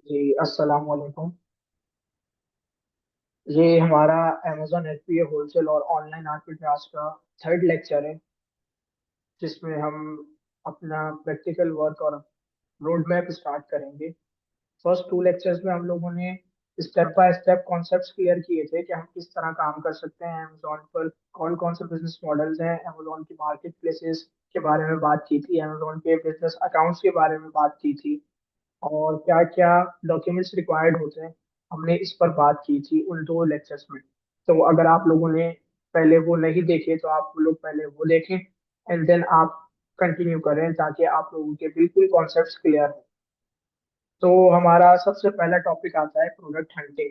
जी अस्सलाम वालेकुम। ये हमारा अमेजोन एफबीए होलसेल और ऑनलाइन आर्बिट्राज का थर्ड लेक्चर है, जिसमें हम अपना प्रैक्टिकल वर्क और रोड मैप स्टार्ट करेंगे। फर्स्ट टू लेक्चर्स में हम लोगों ने step by step concepts clear किए थे कि हम किस तरह काम कर सकते हैं अमेजोन पर, कौन कौन से बिजनेस मॉडल्स हैं, अमेजोन की मार्केट प्लेसेस के बारे में बात की थी, अमेजोन के बिजनेस अकाउंट्स के बारे में बात की थी, और क्या क्या डॉक्यूमेंट्स रिक्वायर्ड होते हैं, हमने इस पर बात की थी उन दो लेक्चर्स में। तो अगर आप लोगों ने पहले वो नहीं देखे तो आप लोग पहले वो देखें एंड देन आप कंटिन्यू करें, ताकि आप लोगों के बिल्कुल कॉन्सेप्ट्स क्लियर हो। तो हमारा सबसे पहला टॉपिक आता है प्रोडक्ट हंटिंग।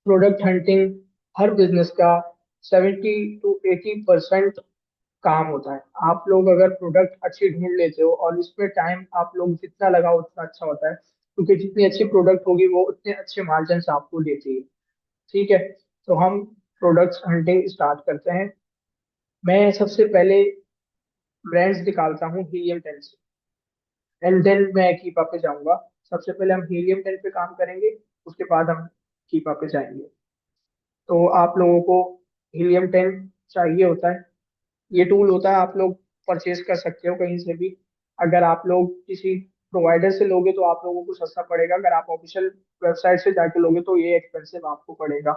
प्रोडक्ट हंटिंग हर बिजनेस का 70 to 80% काम होता है। आप लोग अगर प्रोडक्ट अच्छी ढूंढ लेते हो, और इसमें टाइम आप लोग जितना लगाओ उतना अच्छा होता है, क्योंकि जितनी अच्छी प्रोडक्ट होगी वो उतने अच्छे मार्जिन आपको देती है। ठीक है, तो हम प्रोडक्ट्स हंटिंग स्टार्ट करते हैं। मैं सबसे पहले ब्रांड्स निकालता हूँ हीलियम 10 से, एंड देन मैं कीपा पे जाऊंगा। सबसे पहले हम हीलियम 10 पे काम करेंगे, उसके बाद हम कीपा पे जाएंगे। तो आप लोगों को हीलियम 10 चाहिए होता है। ये टूल होता है, आप लोग परचेज कर सकते हो कहीं से भी। अगर आप लोग किसी प्रोवाइडर से लोगे तो आप लोगों को सस्ता पड़ेगा, अगर आप ऑफिशियल वेबसाइट से जाके लोगे तो ये एक्सपेंसिव आपको पड़ेगा।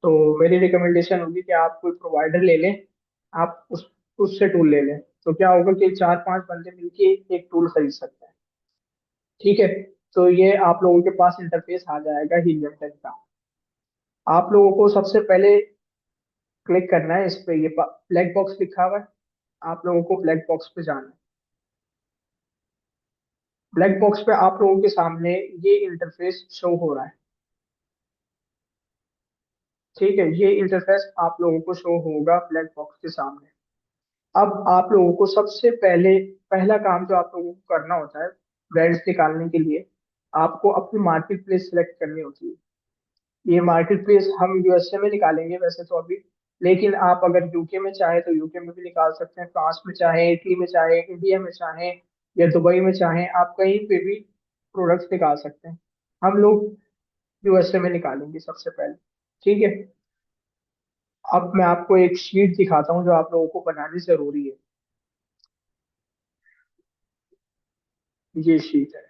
तो मेरी रिकमेंडेशन होगी कि आप कोई प्रोवाइडर ले लें, आप उससे टूल ले लें। तो क्या होगा कि चार पांच बंदे मिलके एक टूल खरीद सकते हैं। ठीक है, तो ये आप लोगों के पास इंटरफेस आ जाएगा हीलियम टेन का। आप लोगों को सबसे पहले क्लिक करना है इस पे, ये ब्लैक बॉक्स लिखा हुआ है, आप लोगों को ब्लैक बॉक्स पे जाना है। ब्लैक बॉक्स पे आप लोगों के सामने ये इंटरफेस शो हो रहा है। ठीक है, ये इंटरफेस आप लोगों को शो होगा ब्लैक बॉक्स के सामने। अब आप लोगों को सबसे पहले पहला काम जो आप लोगों को करना होता है ब्रांड्स निकालने के लिए, आपको अपनी मार्केट प्लेस सिलेक्ट करनी होती है। ये मार्केट प्लेस हम यूएसए में निकालेंगे वैसे तो अभी, लेकिन आप अगर यूके में चाहे तो यूके में भी निकाल सकते हैं, फ्रांस में चाहे, इटली में चाहे, इंडिया में चाहे, या दुबई में चाहे, आप कहीं पे भी प्रोडक्ट्स निकाल सकते हैं। हम लोग यूएसए में निकालेंगे सबसे पहले। ठीक है, अब मैं आपको एक शीट दिखाता हूँ जो आप लोगों को बनानी जरूरी है। ये शीट है,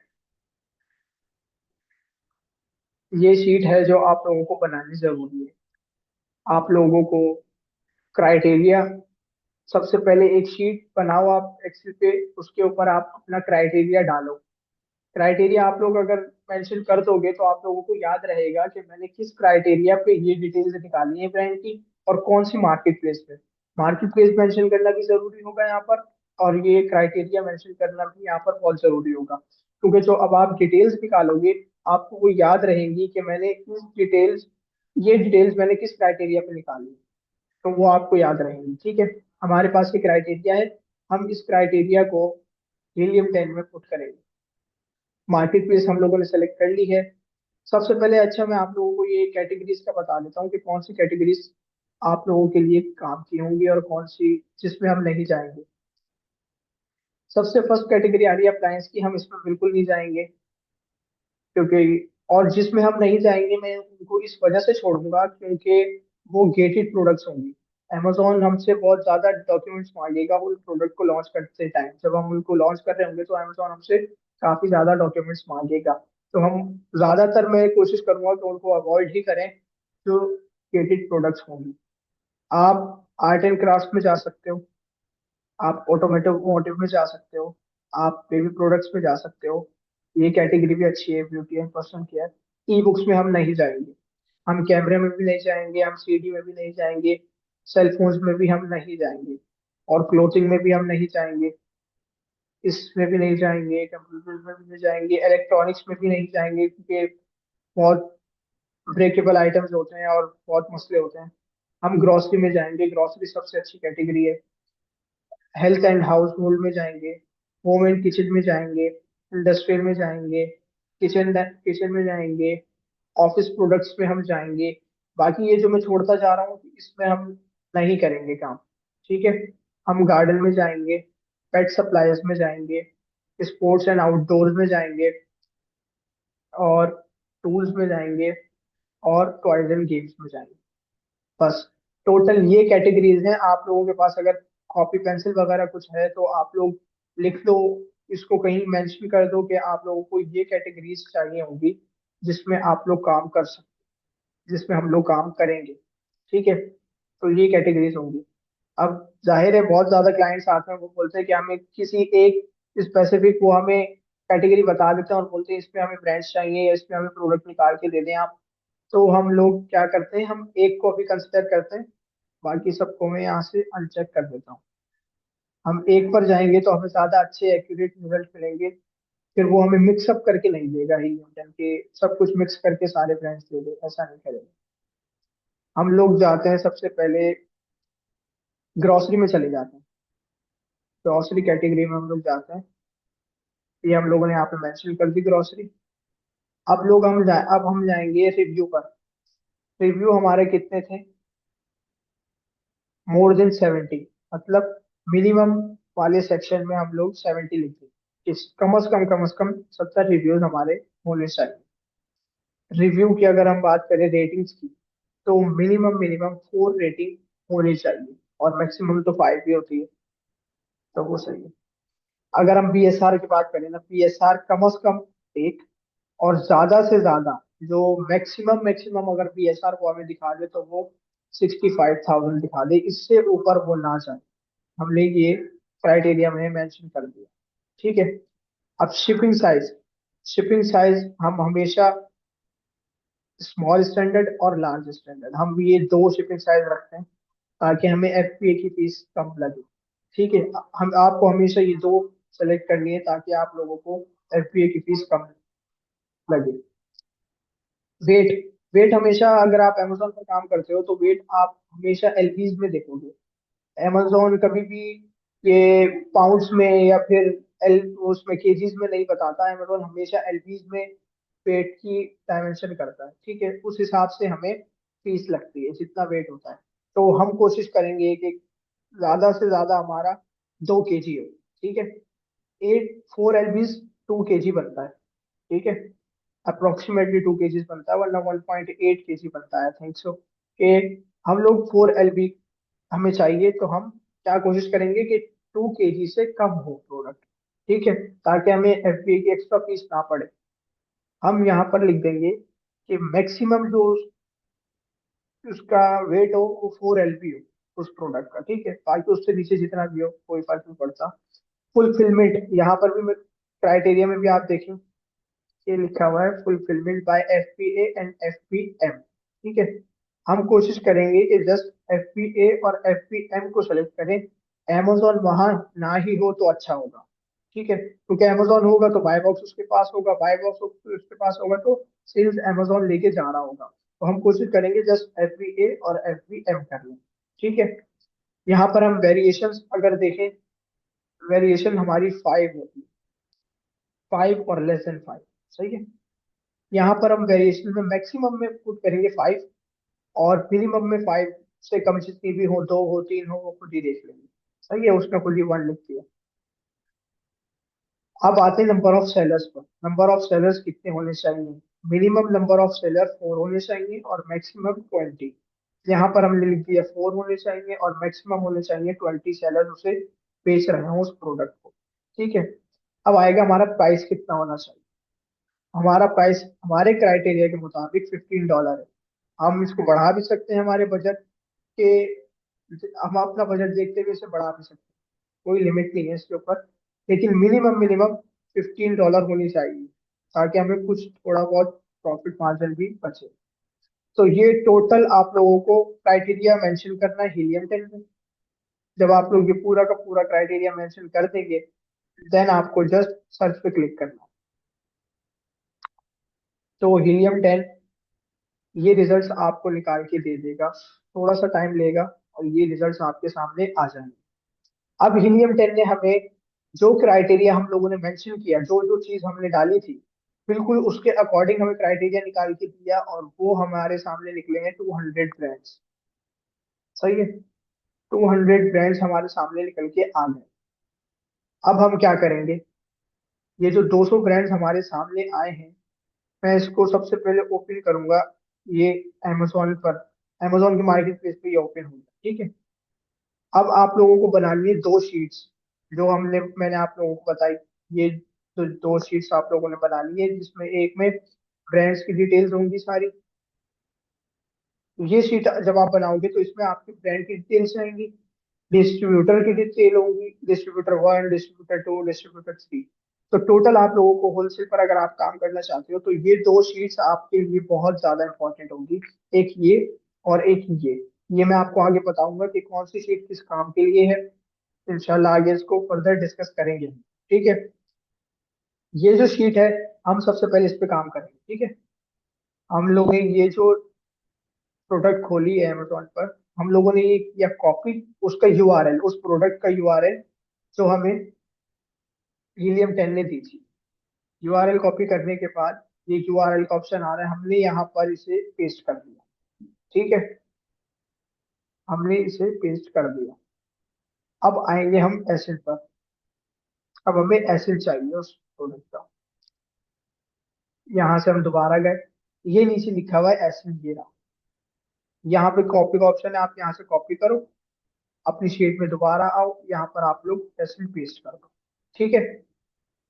ये शीट है जो आप लोगों को बनानी जरूरी है। आप लोगों को क्राइटेरिया, सबसे पहले एक शीट बनाओ आप एक्सेल पे, उसके ऊपर आप अपना क्राइटेरिया डालो। क्राइटेरिया आप लोग अगर मेंशन कर दोगे तो आप लोगों को याद रहेगा कि मैंने किस क्राइटेरिया पे ये डिटेल्स निकाली है ब्रांड की, और कौन सी मार्केट प्लेस पे। मार्केट प्लेस मेंशन करना भी जरूरी होगा यहाँ पर, और ये क्राइटेरिया मेंशन करना भी यहाँ पर बहुत जरूरी होगा, क्योंकि जो अब आप डिटेल्स निकालोगे आपको वो याद रहेंगी कि मैंने इस डिटेल्स ये डिटेल्स मैंने किस क्राइटेरिया पे निकाली, तो वो आपको याद रहेंगी। ठीक है, हमारे पास ये क्राइटेरिया है, हम इस क्राइटेरिया को हीलियम 10 में पुट करेंगे। मार्केट प्लेस हम लोगों ने सेलेक्ट कर ली है। सबसे पहले अच्छा मैं आप लोगों को ये कैटेगरीज का बता देता हूँ कि कौन सी कैटेगरीज आप लोगों के लिए काम की होंगी और कौन सी जिसमें हम नहीं जाएंगे। सबसे फर्स्ट कैटेगरी आ रही है अप्लायंस की, हम इसमें बिल्कुल नहीं जाएंगे, क्योंकि और जिसमें हम नहीं जाएंगे मैं उनको इस वजह से छोड़ूंगा क्योंकि वो गेटेड प्रोडक्ट्स होंगी। अमेजोन हमसे बहुत ज्यादा डॉक्यूमेंट्स मांगेगा उन प्रोडक्ट को लॉन्च करते टाइम, जब हम उनको लॉन्च कर रहे होंगे तो अमेजोन हमसे काफी ज्यादा डॉक्यूमेंट्स मांगेगा। तो हम ज्यादातर मैं कोशिश करूंगा कि उनको अवॉइड ही करें जो गेटेड प्रोडक्ट्स होंगी। आप आर्ट एंड क्राफ्ट में जा सकते हो, आप ऑटोमेटिव मोटिव में जा सकते हो, आप बेबी प्रोडक्ट्स में जा सकते हो। ये कैटेगरी भी अच्छी है, beauty and personal care. E books में हम नहीं जाएंगे, हम कैमरे में भी नहीं जाएंगे, हम सीडी में भी नहीं जाएंगे, सेल फोन्स में भी हम नहीं जाएंगे, और क्लोथिंग में भी हम नहीं जाएंगे, इसमें भी नहीं जाएंगे, कंप्यूटर में भी नहीं जाएंगे, इलेक्ट्रॉनिक्स में भी नहीं जाएंगे, क्योंकि बहुत ब्रेकेबल आइटम्स होते हैं और बहुत मसले होते हैं। हम ग्रोसरी में जाएंगे, ग्रोसरी सबसे अच्छी कैटेगरी है। हेल्थ एंड हाउस होल्ड में जाएंगे, होम एंड किचन में जाएंगे, इंडस्ट्रियल में जाएंगे, किचन किचन में जाएंगे, ऑफिस प्रोडक्ट्स में हम जाएंगे। बाकी ये जो मैं छोड़ता जा रहा हूँ इसमें हम नहीं करेंगे काम। ठीक है, हम गार्डन में जाएंगे, पेट सप्लायर्स में जाएंगे, स्पोर्ट्स एंड आउटडोर्स में जाएंगे, और टूल्स में जाएंगे और टॉयज एंड गेम्स में जाएंगे। बस टोटल ये कैटेगरीज हैं। आप लोगों के पास अगर कॉपी पेंसिल वगैरह कुछ है तो आप लोग लिख लो, इसको कहीं मेंशन कर दो कि आप लोगों को ये कैटेगरीज चाहिए होगी जिसमें आप लोग काम कर सकते, जिसमें हम लोग काम करेंगे। ठीक है, तो ये कैटेगरीज होंगी। अब जाहिर है बहुत ज्यादा क्लाइंट्स आते हैं, वो बोलते हैं कि हमें किसी एक स्पेसिफिक, वो हमें कैटेगरी बता देते हैं और बोलते हैं इसमें हमें ब्रांड्स चाहिए या इसमें हमें प्रोडक्ट निकाल के दे दें आप। तो हम लोग क्या करते हैं, हम एक को अभी कंसिडर करते हैं, बाकी सबको मैं यहाँ से अनचेक कर देता हूँ। हम एक पर जाएंगे तो हमें ज्यादा अच्छे एक्यूरेट रिजल्ट मिलेंगे। फिर वो हमें मिक्सअप करके नहीं देगा ही, यानी कि सब कुछ मिक्स करके सारे ब्रांड्स दे दे, ऐसा नहीं करेगा। हम लोग जाते हैं सबसे पहले ग्रोसरी में चले जाते हैं। ग्रोसरी कैटेगरी में हम लोग जाते हैं। ये हम लोगों ने यहाँ पे मेंशन कर दी ग्रोसरी। अब हम जाएंगे रिव्यू पर। रिव्यू हमारे कितने थे, मोर देन 70। मतलब मिनिमम वाले सेक्शन में हम लोग 70 लिखते हैं कि कम से कम 70 रिव्यूज हमारे होने चाहिए। रिव्यू की अगर हम बात करें रेटिंग्स की, तो मिनिमम मिनिमम 4 रेटिंग होनी चाहिए और मैक्सिमम तो 5 भी होती है, तो वो सही है। अगर हम बीएसआर की बात करें ना, बीएसआर कम से कम एक, और ज्यादा से ज्यादा जो मैक्सिमम मैक्सिमम अगर बीएसआर को हमें दिखा दे तो वो 65,000 दिखा दे, इससे ऊपर वो ना जाए। हमने ये क्राइटेरिया में मेंशन कर दिया। ठीक है। अब शिपिंग साइज हम हमेशा स्मॉल स्टैंडर्ड और लार्ज स्टैंडर्ड, हम ये दो शिपिंग साइज रखते हैं ताकि हमें एफपीए की फीस कम लगे। ठीक है, हम आपको हमेशा ये दो सेलेक्ट करनी है ताकि आप लोगों को एफपीए की फीस कम लगे। वेट वेट हमेशा, अगर आप अमेजोन पर काम करते हो तो वेट आप हमेशा एलपीज में देखोगे। amazon कभी भी ये पाउंड्स में या फिर एल उसमें केजीज में नहीं बताता। amazon हमेशा एलपीज में वेट की डायमेंशन करता है। ठीक है, उस हिसाब से हमें फीस लगती है जितना वेट होता है। तो हम कोशिश करेंगे कि ज्यादा से ज्यादा हमारा 2 केजी हो। ठीक है, 4 एलबीज 2 केजी बनता है। ठीक है, अप्रोक्सीमेटली 2 केजी बनता है, वरना 1.8 केजी बनता है, आई थिंक सो। कि हम लोग 4 एलबी हमें चाहिए, तो हम क्या कोशिश करेंगे कि 2 केजी से कम हो प्रोडक्ट। ठीक है, ताकि हमें एफबीए की एक्स्ट्रा फीस ना पड़े। हम यहाँ पर लिख देंगे कि मैक्सिमम जो उसका वेट हो वो 4 एलबी हो उस प्रोडक्ट का। ठीक है, बाकी उससे नीचे जितना भी हो कोई फर्क नहीं पड़ता। फुलफिलमेंट यहाँ पर भी क्राइटेरिया में भी आप देखें, ये लिखा हुआ है fulfilment bye FPA and FPM. ठीक है, हम कोशिश करेंगे कि जस्ट एफपीए और एफपीएम को सेलेक्ट करें। amazon वहां ना ही हो तो अच्छा होगा। ठीक है, क्योंकि amazon होगा तो बाय बॉक्स उसके पास होगा, बाय बॉक्स उसके पास होगा तो सेल्स amazon लेके जा रहा होगा। तो हम कोशिश करेंगे जस्ट एफपीए और एफपीएम कर लें। ठीक है, यहाँ पर हम वेरिएशंस अगर देखें, वेरिएशन हमारी 5 होती है, 5 और लेस देन 5। सही है, यहाँ पर हम वेरिएशन में मैक्सिमम में पुट करेंगे 5, और मिनिमम में 5 से कम जितनी भी हो, 2 हो, 3 हो, वो खुद ही देख लेंगे। सही है, उसमें खुद ही 1 लिख दिया। अब आते हैं नंबर ऑफ सेलर्स पर। नंबर ऑफ सेलर्स कितने होने चाहिए। मिनिमम नंबर ऑफ सेलर 4 होने चाहिए और मैक्सिमम 20। यहाँ पर हमने लिख दिया 4 होने चाहिए और मैक्सिमम होने चाहिए 20 सेलर उसे बेच रहे हैं उस प्रोडक्ट को। ठीक है, अब आएगा हमारा प्राइस कितना होना चाहिए। हमारा प्राइस हमारे क्राइटेरिया के मुताबिक $15 है। हम इसको बढ़ा भी सकते हैं हमारे बजट के, हम अपना बजट देखते हुए इसे बढ़ा भी सकते हैं, कोई लिमिट नहीं है इसके ऊपर। लेकिन मिनिमम मिनिमम $15 होनी चाहिए ताकि हमें कुछ थोड़ा बहुत प्रॉफिट मार्जिन भी बचे। तो ये टोटल आप लोगों को क्राइटेरिया मेंशन करना है हीलियम 10 में। जब आप लोग ये पूरा का पूरा क्राइटेरिया मेंशन कर देंगे, देन आपको जस्ट सर्च पे क्लिक करना है। तो हीलियम 10 ये रिजल्ट्स आपको निकाल के दे देगा। थोड़ा सा टाइम लेगा और ये रिजल्ट्स आपके सामने आ जाएंगे। अब हीलियम 10 ने हमें जो क्राइटेरिया हम लोगों ने मेंशन किया, जो जो चीज हमने डाली थी, बिल्कुल उसके अकॉर्डिंग हमें क्राइटेरिया निकाल के दिया, और वो हमारे सामने निकले हैं 200 ब्रांड्स। सही है, 200 ब्रांड्स हमारे सामने निकल के आ गए। अब हम क्या करेंगे, ये जो 200 ब्रांड्स हमारे सामने आए हैं, मैं इसको सबसे पहले ओपन करूंगा, ये अमेजोन पर, अमेजोन की मार्केट प्लेस पे ये ओपन होगा, ठीक है। अब आप लोगों को बनानी है दो शीट्स, जो मैंने आप लोगों को बताई। ये दो शीट्स आप लोगों ने बनानी है, जिसमें एक में ब्रांड्स की डिटेल्स होंगी सारी। ये शीट जब आप बनाओगे तो इसमें आपके ब्रांड की डिटेल्स आएंगी, डिस्ट्रीब्यूटर की डिटेल होंगी, distributor one, distributor two, distributor three. तो टोटल आप लोगों को होलसेल पर अगर आप काम करना चाहते हो तो ये दो शीट्स आपके लिए बहुत ज्यादा इंपॉर्टेंट होंगी। एक ये और एक ये मैं आपको आगे बताऊंगा कि कौन सी शीट किस काम के लिए है। इंशाल्लाह आगे इसको फर्दर डिस्कस करेंगे, ठीक है। ये जो शीट है, हम सबसे पहले इस पे काम करेंगे, ठीक है। हम लोग ने ये जो प्रोडक्ट खोली है अमेजोन पर, हम लोगों ने ये किया कॉपी, उसका यूआरएल, उस प्रोडक्ट का यूआरएल जो हमें हीलियम 10 ने दी थी। यूआरएल कॉपी करने के बाद ये यूआरएल का ऑप्शन आ रहा है, हमने यहाँ पर इसे पेस्ट कर दिया, ठीक है। हमने इसे पेस्ट कर दिया। अब आएंगे हम एसिड पर। अब हमें एसिड चाहिए उस प्रोडक्ट का। यहाँ से हम दोबारा गए, ये नीचे लिखा हुआ है एसिड, ये रहा। यहाँ पे कॉपी का ऑप्शन है, आप यहाँ से कॉपी करो, अपनी शीट में दोबारा आओ, यहाँ पर आप लोग एसिड पेस्ट कर दो, ठीक है।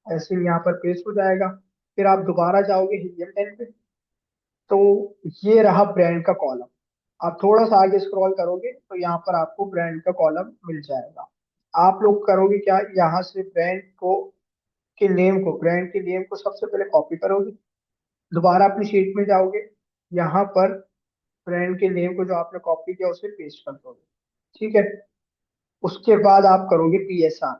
एसिड यहाँ पर पेस्ट हो जाएगा। फिर आप दोबारा जाओगे हीलियम 10 पे, तो ये रहा ब्रांड का कॉलम। आप थोड़ा सा आगे स्क्रॉल करोगे तो यहाँ पर आपको ब्रांड का कॉलम मिल जाएगा। आप लोग करोगे क्या, यहाँ से ब्रांड के नेम को सबसे पहले कॉपी करोगे, दोबारा अपनी शीट में जाओगे, यहाँ पर ब्रांड के नेम को जो आपने कॉपी किया उसे पेस्ट कर दोगे, ठीक है। उसके बाद आप करोगे पीएसआर।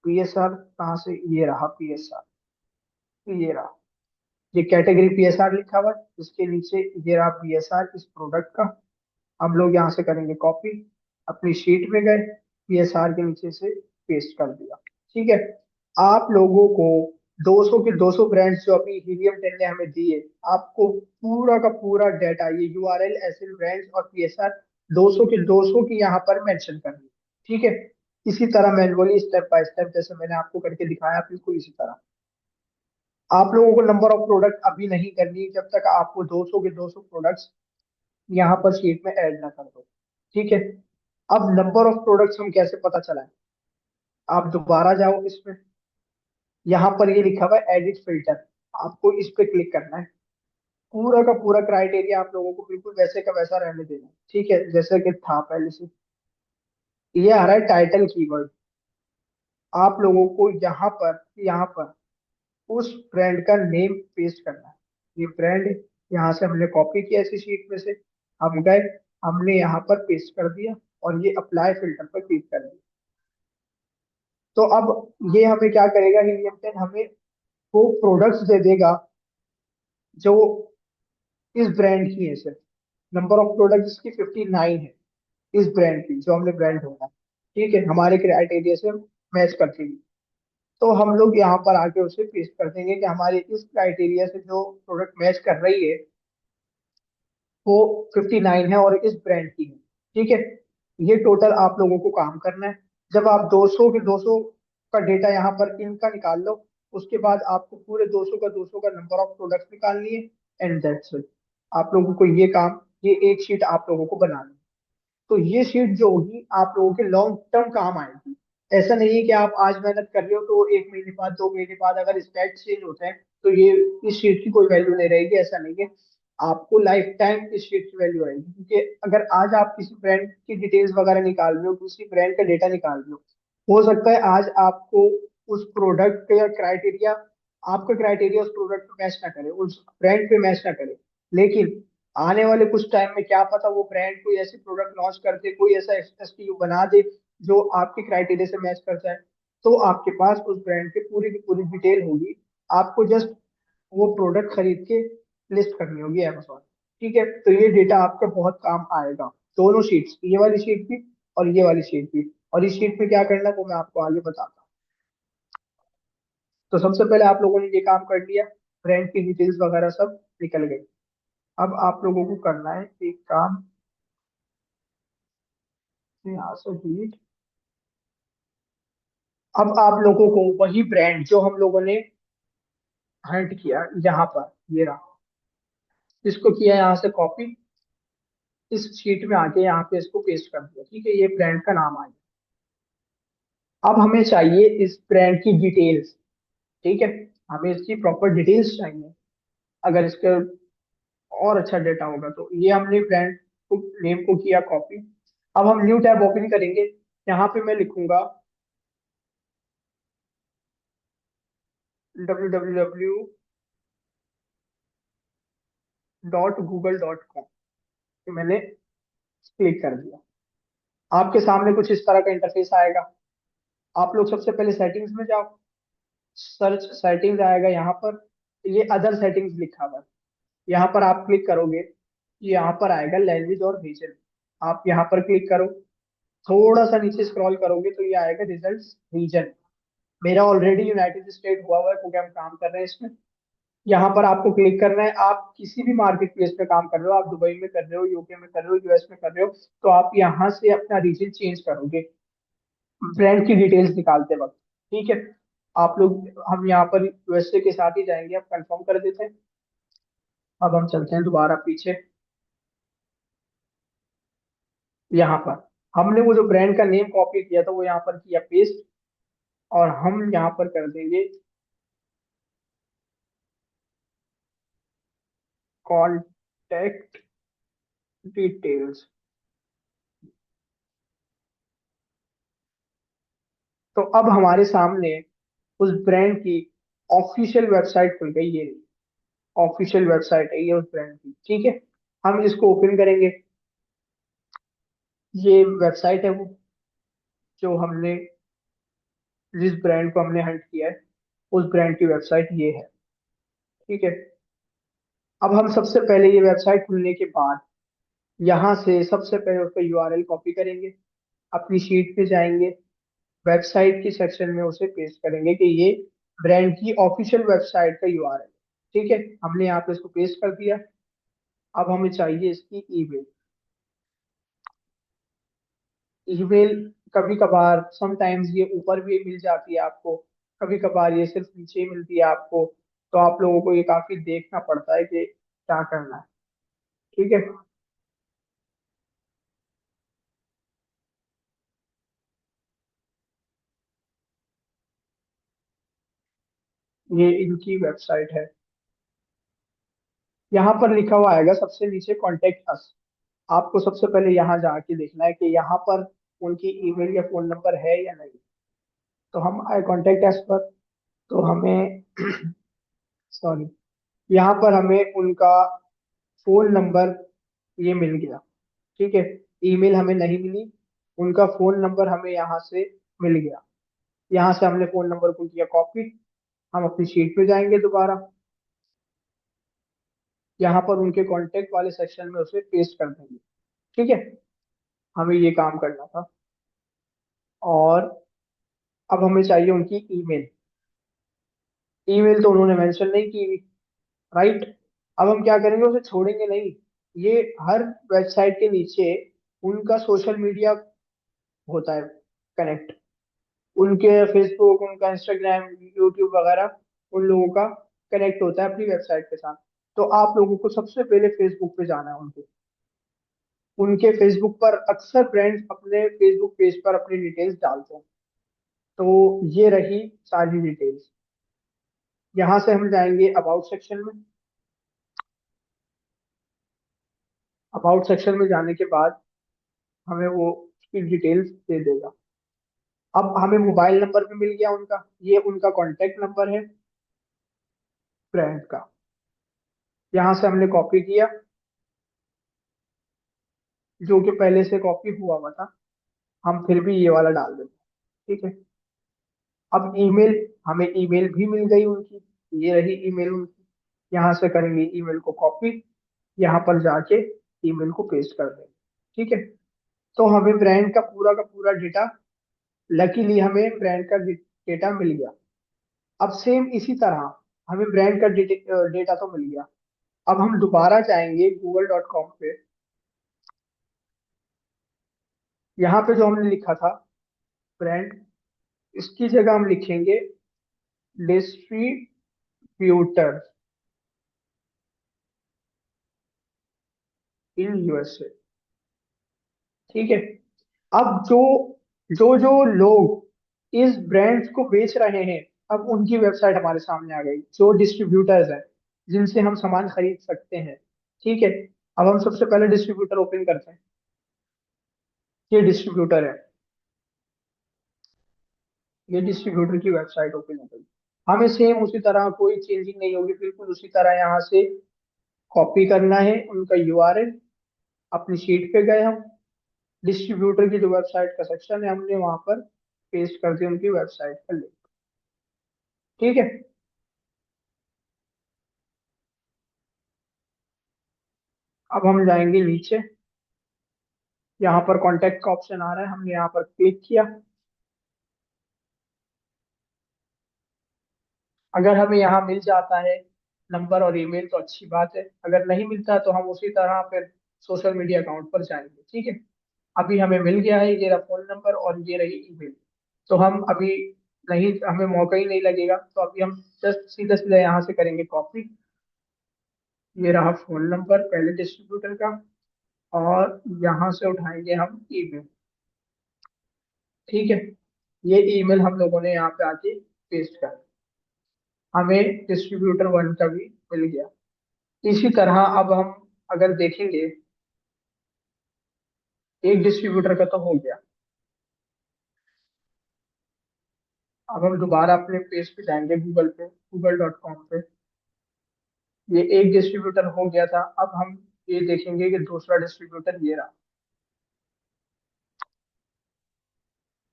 पीएसआर कहाँ से, ये रहा पीएसआर, ये रहा। ये कैटेगरी पीएसआर लिखा हुआ है, इसके नीचे ये रहा पीएसआर इस प्रोडक्ट का। हम लोग यहाँ से करेंगे कॉपी, अपनी शीट में गए, पीएसआर के नीचे से पेस्ट कर दिया, ठीक है। आप लोगों को 200 के 200 ब्रांड्स जो अभी हीलियम 10 ने हमें दिए, आपको पूरा का पूरा डाटा, ये यूआरएल, एसिड, ब्रांड्स और पीएसआर 200 के 200 की यहाँ पर मेंशन करनी, ठीक है। इसी तरह मैनुअली स्टेप बाय स्टेप, जैसे मैंने आपको करके दिखाया, बिल्कुल इसी तरह। आप लोगों को नंबर ऑफ प्रोडक्ट अभी नहीं करनी जब तक आपको 200 के 200 प्रोडक्ट्स यहाँ पर शीट में ऐड ना कर दो, ठीक है। अब नंबर ऑफ प्रोडक्ट्स हम कैसे पता चलाएं, आप दोबारा जाओ इसमें, यहाँ पर ये लिखा हुआ है एडिट फिल्टर, आपको इस पे क्लिक करना है। पूरा का पूरा क्राइटेरिया आप लोगों को बिल्कुल वैसे का वैसा रहने देना है, ठीक है, जैसे कि था पहले से। ये आ रहा है टाइटल कीवर्ड। आप लोगों को यहाँ पर उस ब्रांड का नेम पेस्ट करना है। ये ब्रांड यहाँ से हमने कॉपी किया इसी शीट में से, हम गए, हमने यहाँ पर पेस्ट कर दिया और ये अप्लाई फिल्टर पर क्लिक कर दिया। तो अब ये हमें क्या करेगा, हीलियम 10 हमें वो प्रोडक्ट्स दे देगा जो इस ब्रांड की है सिर्फ। नंबर ऑफ प्रोडक्ट इसकी 59 है, इस ब्रांड की, जो हमने ब्रांड ढूंढा, ठीक है, हमारे क्राइटेरिया से मैच करती है। तो हम लोग यहाँ पर आके उसे पेस्ट कर देंगे कि हमारे इस क्राइटेरिया से जो प्रोडक्ट मैच कर रही है वो 59 है और इस ब्रांड की है, ठीक है। ये टोटल आप लोगों को काम करना है। जब आप 200 के 200 का डेटा यहाँ पर इनका निकाल लो, उसके बाद आपको पूरे 200 का 200 का नंबर ऑफ प्रोडक्ट निकालनी है, एंड दैट्स इट। आप लोगों को ये काम, ये एक शीट आप लोगों को बनानी है। तो ये शीट जो होगी आप लोगों के लॉन्ग टर्म काम आएगी। ऐसा नहीं है कि आप आज मेहनत कर रहे हो तो 1 महीने बाद, 2 महीने बाद अगर स्टैट चेंज होते हैं तो ये इस शीट की कोई वैल्यू नहीं रहेगी, ऐसा नहीं है। आपको लाइफ टाइम इस शीट की वैल्यू आएगी, क्योंकि अगर आज आप किसी ब्रांड की डिटेल्स वगैरह निकाल रहे हो, किसी ब्रांड का डेटा निकाल रहे हो सकता है आज आपको उस प्रोडक्ट का क्राइटेरिया, आपका क्राइटेरिया उस प्रोडक्ट पे मैच ना करे, उस ब्रांड पे मैच ना करे, लेकिन आने वाले कुछ टाइम में क्या पता वो ब्रांड कोई ऐसी प्रोडक्ट लॉन्च कर दे, कोई ऐसा एसक्यू बना दे जो आपके क्राइटेरिया से मैच कर जाए। तो आपके पास उस ब्रांड की पूरी डिटेल होगी, आपको जस्ट वो प्रोडक्ट खरीद के लिस्ट करनी होगी अमेजोन, ठीक है। तो ये डेटा आपका बहुत काम आएगा, दोनों शीट्स, ये वाली शीट भी और ये वाली शीट भी। और इस शीट में क्या करना है वो मैं आपको आगे बताता हूँ। तो सबसे पहले आप लोगों ने ये काम कर लिया, ब्रांड की डिटेल्स वगैरह सब निकल गई। अब आप लोगों को करना है एक काम, यहाँ से delete। अब आप लोगों को वही ब्रांड जो हम लोगों ने हंट किया यहाँ पर, ये रहा। इसको किया यहाँ से कॉपी, इस शीट में आके यहाँ पे इसको पेस्ट कर दिया। ठीक है, ये ब्रांड का नाम आ गया। अब हमें चाहिए इस ब्रांड की डिटेल्स। ठीक है, हमें इसकी प्रॉपर डिटेल्स चाहिए। अगर इसका और अच्छा डेटा होगा तो ये हमने ब्रांड को नेम को किया कॉपी। अब हम न्यू टैब ओपन करेंगे। यहाँ पे मैं लिखूंगा www.google.com। मैंने क्लिक कर दिया। आपके सामने कुछ इस तरह का इंटरफेस आएगा। आप लोग सबसे पहले सेटिंग्स में जाओ। सर्च सेटिंग्स आएगा यहाँ पर, ये अदर सेटिंग्स लिखा हुआ है। यहाँ पर आप क्लिक करोगे, यहाँ पर आएगा लैंग्वेज और रीजन। आप यहाँ पर क्लिक करो। थोड़ा सा नीचे स्क्रॉल करोगे तो ये आएगा रिजल्ट्स रीजन। मेरा ऑलरेडी यूनाइटेड स्टेट हुआ हुआ है क्योंकि हम काम कर रहे हैं इसमें। यहाँ पर आपको क्लिक करना है। आप किसी भी मार्केट प्लेस पे काम कर रहे हो, आप दुबई में कर रहे हो, यूके में कर रहे हो, यूएस में कर रहे हो, तो आप यहाँ से अपना रीजन चेंज करोगे ब्रांड की डिटेल्स निकालते वक्त। ठीक है, आप लोग हम यहाँ पर यूएसए के साथ ही जाएंगे, आप कंफर्म कर देते हैं। अब हम चलते हैं दोबारा पीछे। यहाँ पर हमने वो जो ब्रांड का नेम कॉपी किया था वो यहाँ पर किया पेस्ट, और हम यहाँ पर कर देंगे कॉन्टेक्ट डिटेल्स। तो अब हमारे सामने उस ब्रांड की ऑफिशियल वेबसाइट खुल गई। ये ऑफिशियल वेबसाइट है ये उस ब्रांड की। ठीक है, हम इसको ओपन करेंगे। ये वेबसाइट है वो जो हमने, जिस ब्रांड को हमने हंट किया है उस ब्रांड की वेबसाइट ये है। ठीक है, अब हम सबसे पहले ये वेबसाइट खुलने के बाद यहाँ से सबसे पहले उसका यूआरएल कॉपी करेंगे, अपनी शीट पे जाएंगे, वेबसाइट की सेक्शन में उसे पेस्ट करेंगे कि ये ब्रांड की ऑफिशियल वेबसाइट का यूआरएल। ठीक है, हमने यहाँ पे इसको पेस्ट कर दिया। अब हमें चाहिए इसकी ईमेल। ईमेल कभी कभार समटाइम्स ये ऊपर भी मिल जाती है आपको, कभी कभार ये सिर्फ नीचे ही मिलती है आपको। तो आप लोगों को ये काफी देखना पड़ता है कि क्या करना है। ठीक है, ये इनकी वेबसाइट है। यहाँ पर लिखा हुआ आएगा सबसे नीचे कॉन्टेक्ट अस। आपको सबसे पहले यहाँ जाके देखना है कि यहाँ पर उनकी ईमेल या फोन नंबर है या नहीं। तो हम आए कॉन्टेक्ट अस पर, तो हमें सॉरी, यहाँ पर हमें उनका फोन नंबर ये मिल गया। ठीक है, ईमेल हमें नहीं मिली, उनका फोन नंबर हमें यहाँ से मिल गया। यहाँ से हमने फोन नंबर को किया कॉपी। हम अपनी शीट पे जाएंगे दोबारा, यहाँ पर उनके कांटेक्ट वाले सेक्शन में उसे पेस्ट कर देंगे। ठीक है, हमें ये काम करना था। और अब हमें चाहिए उनकी ईमेल। ईमेल तो उन्होंने मेंशन नहीं की, राइट। अब हम क्या करेंगे, उसे छोड़ेंगे नहीं। ये हर वेबसाइट के नीचे उनका सोशल मीडिया होता है कनेक्ट, उनके फेसबुक, उनका इंस्टाग्राम, यूट्यूब वगैरह उन लोगों का कनेक्ट होता है अपनी वेबसाइट के साथ। तो आप लोगों को सबसे पहले फेसबुक पे जाना है उनके। उनके फेसबुक पर अक्सर ब्रांड्स अपने फेसबुक पेज पर अपनी डिटेल्स डालते हैं। तो ये रही सारी डिटेल्स। यहाँ से हम जाएंगे अबाउट सेक्शन में। अबाउट सेक्शन में जाने के बाद हमें वो उसकी डिटेल्स दे देगा। अब हमें मोबाइल नंबर भी मिल गया उनका, ये उनका कॉन्टेक्ट नंबर है ब्रांड का। यहाँ से हमने कॉपी किया, जो कि पहले से कॉपी हुआ हुआ था। हम फिर भी ये वाला डाल देते हैं। ठीक है, अब ईमेल, हमें ईमेल भी मिल गई उनकी। ये रही ईमेल उनकी। यहाँ से करेंगे ईमेल को कॉपी, यहाँ पर जाके ईमेल को पेस्ट कर देंगे। ठीक है, तो हमें ब्रांड का पूरा डेटा, लकीली हमें ब्रांड का डेटा मिल गया। अब सेम इसी तरह हमें ब्रांड का डेटा तो मिल गया। अब हम दोबारा जाएंगे google.com पे। यहाँ पे जो हमने लिखा था ब्रांड, इसकी जगह हम लिखेंगे डिस्ट्रीब्यूटर। In USA. ठीक है। अब जो जो जो लोग इस ब्रांड्स को बेच रहे हैं, अब उनकी वेबसाइट हमारे सामने आ गई, जो डिस्ट्रीब्यूटर्स हैं जिनसे हम सामान खरीद सकते हैं। ठीक है। अब हम सबसे पहले डिस्ट्रीब्यूटर ओपन करते हैं। ये डिस्ट्रीब्यूटर है, ये डिस्ट्रीब्यूटर की वेबसाइट ओपन हो गई। हमें सेम उसी तरह, कोई चेंजिंग नहीं होगी, बिल्कुल उसी तरह यहाँ से कॉपी करना है उनका यूआरएल। अपनी शीट पे गए हम, डिस्ट्रीब्यूटर की जो वेबसाइट का सेक्शन है हमने वहां पर पेस्ट कर दिया उनकी वेबसाइट का लिंक। ठीक है। अब हम जाएंगे नीचे, यहाँ पर कॉन्टेक्ट का ऑप्शन आ रहा है, हमने यहाँ पर क्लिक किया। अगर हमें यहाँ मिल जाता है नंबर और ईमेल तो अच्छी बात है, अगर नहीं मिलता तो हम उसी तरह फिर सोशल मीडिया अकाउंट पर जाएंगे। ठीक है। अभी हमें मिल गया है, ये रहा फोन नंबर और ये रही ईमेल। तो हम अभी, नहीं हमें मौका ही नहीं लगेगा, तो अभी हम जस्ट सीधा सीधा यहाँ से करेंगे कॉपी। ये रहा फोन नंबर पहले डिस्ट्रीब्यूटर का, और यहाँ से उठाएंगे हम ईमेल। ठीक है। ये ईमेल हम लोगों ने यहाँ पे आके पेस्ट कर, हमें डिस्ट्रीब्यूटर वन का भी मिल गया। इसी तरह अब हम अगर देखेंगे, एक डिस्ट्रीब्यूटर का तो हो गया। अब हम दोबारा अपने पेज पे जाएंगे, गूगल पे, google.com पे। ये एक डिस्ट्रीब्यूटर हो गया था, अब हम ये देखेंगे कि दूसरा डिस्ट्रीब्यूटर ये रहा।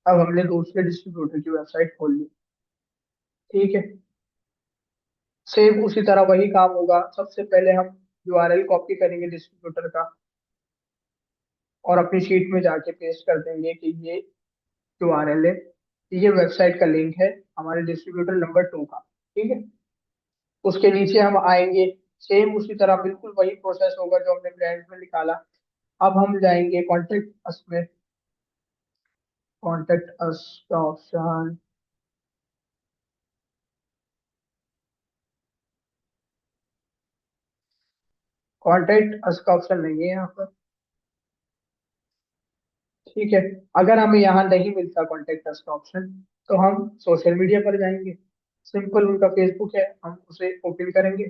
अब हमने दूसरे डिस्ट्रीब्यूटर की वेबसाइट खोल ली। ठीक है। सेम उसी तरह वही काम होगा, सबसे पहले हम यूआरएल कॉपी करेंगे डिस्ट्रीब्यूटर का, और अपनी शीट में जाके पेस्ट कर देंगे कि ये यूआरएल है, ये वेबसाइट का लिंक है हमारे डिस्ट्रीब्यूटर नंबर 2 का। ठीक है। उसके नीचे हम आएंगे, सेम उसी तरह बिल्कुल वही प्रोसेस होगा जो हमने ब्रांड में निकाला। अब हम जाएंगे कॉन्टेक्ट अस में, कॉन्टेक्ट अस का ऑप्शन, कॉन्टेक्ट अस का ऑप्शन नहीं है यहाँ पर। ठीक है। अगर हमें यहाँ नहीं मिलता कॉन्टेक्ट अस का ऑप्शन, तो हम सोशल मीडिया पर जाएंगे। सिंपल, उनका फेसबुक है, हम उसे ओपन करेंगे।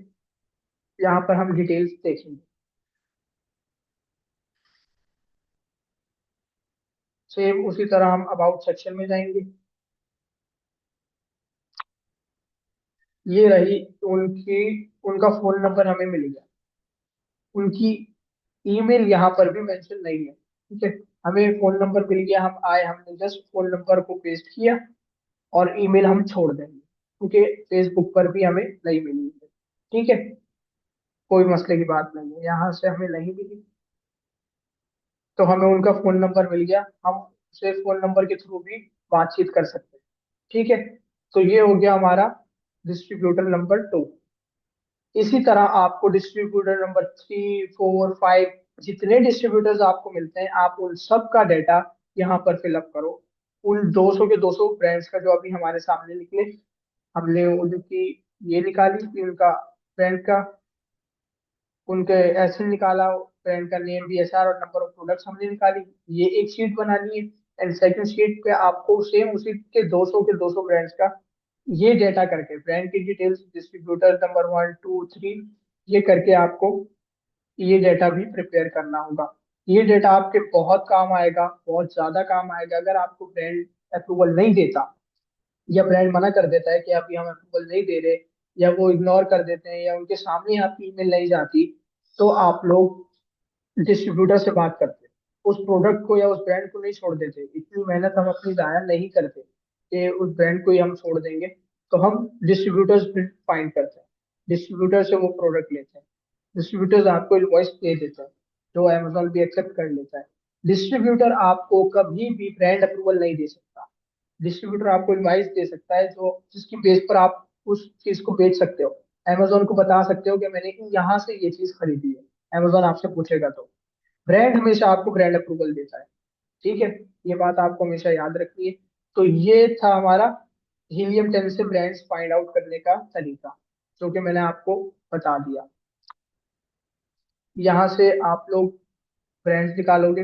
यहाँ पर हम डिटेल्स देखेंगे, सेम उसी तरह हम अबाउट सेक्शन में जाएंगे। ये रही उनकी, उनका फोन नंबर हमें मिल गया। उनकी ईमेल यहाँ पर भी मेंशन नहीं है। ठीक है। हमें फोन नंबर मिल गया, हम आए, हमने जस्ट फोन नंबर को पेस्ट किया और ईमेल हम छोड़ देंगे, क्योंकि फेसबुक पर भी हमें नहीं मिली है। ठीक है। कोई मसले की बात नहीं है, यहाँ से हमें नहीं मिली तो हमें उनका फोन नंबर मिल गया, हम उसे फोन नंबर के थ्रू भी बातचीत कर सकते हैं। ठीक है। तो ये हो गया हमारा डिस्ट्रीब्यूटर नंबर 2। इसी तरह आपको डिस्ट्रीब्यूटर नंबर 3, 4, 5, जितने डिस्ट्रीब्यूटर्स आपको मिलते हैं, आप उन सब का डेटा यहाँ पर फिलअप करो। उन 200 के 200 ब्रांड्स का जो अभी हमारे सामने निकले, हमने उनकी ये निकाली कि उनका ब्रांड का, उनके ऐसे निकाला, ब्रांड का नेम, बीएसआर और नंबर ऑफ प्रोडक्ट्स हमने निकाली। ये एक शीट बनानी है। एंड सेकंड शीट पे आपको सेम उसी के 200 ब्रांड्स का ये डेटा करके, ब्रांड की डिटेल्स, डिस्ट्रीब्यूटर नंबर 1, 2, 3, ये करके आपको ये डेटा भी प्रिपेयर करना होगा। ये डेटा आपके बहुत काम आएगा, बहुत ज्यादा काम आएगा। अगर आपको ब्रांड अप्रूवल नहीं देता, या ब्रांड मना कर देता है कि अभी हम अप्रूवल नहीं दे रहे, या वो इग्नोर कर देते हैं, या उनके सामने आपकी ईमेल नहीं जाती, तो आप लोग डिस्ट्रीब्यूटर से बात करते, उस प्रोडक्ट को या उस ब्रांड को नहीं छोड़ देते। इतनी मेहनत हम अपनी जाया नहीं करते कि उस ब्रांड को ही हम छोड़ देंगे। तो हम डिस्ट्रीब्यूटर्स फाइंड करते हैं, डिस्ट्रीब्यूटर से वो प्रोडक्ट लेते हैं, डिस्ट्रीब्यूटर्स आपको इनवॉइस दे देता है, जो अमेजोन भी एक्सेप्ट कर लेता है। डिस्ट्रीब्यूटर आपको कभी भी ब्रांड अप्रूवल नहीं दे सकता। डिस्ट्रीब्यूटर आपको इनवाइस दे सकता है, जो जिसकी बेस पर आप उस चीज को बेच सकते हो, अमेजोन को बता सकते हो कि मैंने यहाँ से ये चीज खरीदी है, अमेजोन आपसे पूछेगा तो। ब्रांड हमेशा आपको ब्रांड अप्रूवल देता है। ठीक है। ये बात आपको हमेशा याद रखनी है। तो ये था हमारा हीलियम 10 से ब्रांड्स फाइंड आउट करने का तरीका, जो कि मैंने आपको बता दिया। यहाँ से आप लोग ब्रांड्स निकालोगे।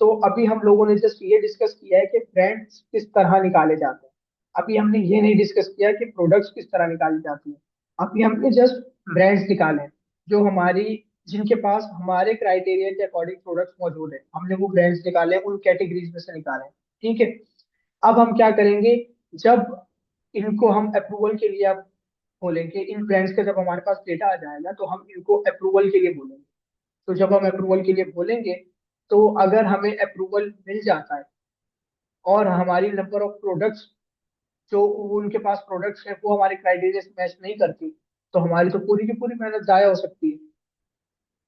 तो अभी हम लोगों ने जस्ट ये डिस्कस किया है कि ब्रांड्स किस तरह निकाले जाते हैं। अभी हमने ये नहीं डिस्कस किया कि प्रोडक्ट्स किस तरह निकाली जाती है। अभी हमने जस्ट ब्रांड्स निकाले हैं, जो हमारी जिनके पास हमारे क्राइटेरिया के अकॉर्डिंग प्रोडक्ट्स मौजूद है, हमने वो ब्रांड्स निकाले हैं, उन कैटेगरीज में से निकाले हैं। ठीक है। अब हम क्या करेंगे, जब इनको हम अप्रूवल के लिए अब बोलेंगे, इन ब्रांड्स का जब हमारे पास डेटा आ जाएगा तो हम इनको अप्रूवल के लिए बोलेंगे। तो जब हम अप्रूवल के लिए बोलेंगे, तो अगर हमें अप्रूवल मिल जाता है और हमारी नंबर ऑफ प्रोडक्ट्स जो उनके पास प्रोडक्ट्स है वो हमारे क्राइटेरिया से मैच नहीं करती, तो हमारी तो पूरी की पूरी मेहनत जाया हो सकती है।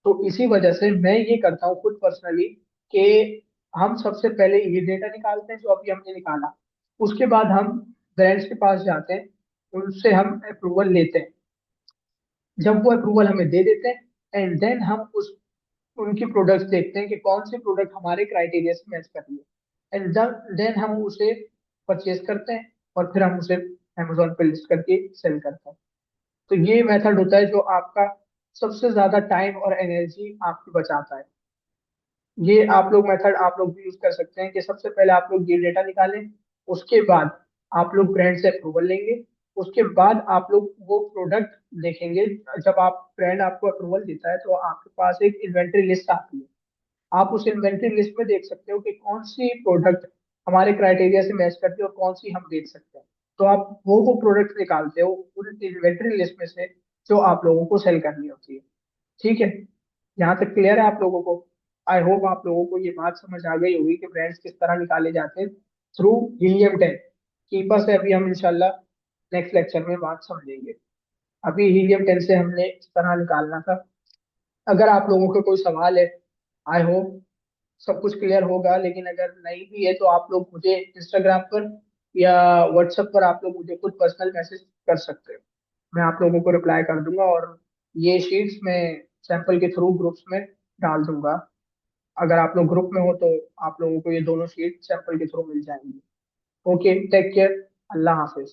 तो इसी वजह से मैं ये करता हूँ खुद पर्सनली कि हम सबसे पहले ये डेटा निकालते हैं जो अभी हमने निकाला। उसके बाद हम ब्रांड्स के पास जाते हैं, उनसे हम अप्रूवल लेते हैं। जब वो अप्रूवल हमें दे देते हैं, एंड देन हम उस उनकी प्रोडक्ट्स देखते हैं कि कौन सी प्रोडक्ट हमारे क्राइटेरिया से मैच कर रही है, एंड देन हम उसे परचेज करते हैं और फिर हम उसे अमेजोन पे लिस्ट करके सेल करते हैं। तो ये मेथड होता है जो आपका सबसे ज्यादा टाइम और एनर्जी आपकी बचाता है। ये आप लोग मेथड आप लोग भी यूज कर सकते हैं कि सबसे पहले आप लोग ये डेटा निकालें, उसके बाद आप लोग ब्रांड से अप्रूवल लेंगे, उसके बाद आप लोग वो प्रोडक्ट देखेंगे। जब आप ब्रांड आपको अप्रूवल देता है तो आपके पास एक इन्वेंट्री लिस्ट आती है। आप उस इन्वेंट्री लिस्ट में देख सकते हो कि कौन सी प्रोडक्ट हमारे क्राइटेरिया से मैच करती है और कौन सी हम बेच सकते हैं। तो आप वो प्रोडक्ट निकालते हो उस इन्वेंट्री लिस्ट में से जो आप लोगों को सेल करनी होती है। ठीक है। यहाँ तक क्लियर है आप लोगों को? आई होप आप लोगों को ये बात समझ आ गई होगी कि ब्रांड्स किस तरह निकाले जाते हैं थ्रू हीलियम 10। कीपर से अभी हम इंशाल्लाह नेक्स्ट लेक्चर में बात समझेंगे। अभी हीलियम 10 से हमने इस तरह निकालना था। अगर आप लोगों का कोई सवाल है, आई होप सब कुछ क्लियर होगा, लेकिन अगर नहीं भी है तो आप लोग मुझे इंस्टाग्राम पर या व्हाट्सएप पर आप लोग मुझे खुद पर्सनल मैसेज कर सकते हो। मैं आप लोगों को रिप्लाई कर दूंगा और ये शीट्स मैं सैंपल के थ्रू ग्रुप्स में डाल दूंगा। अगर आप लोग ग्रुप में हो तो आप लोगों को ये दोनों शीट सैंपल के थ्रू मिल जाएंगी। Okay, take care. अल्लाह हाफिज।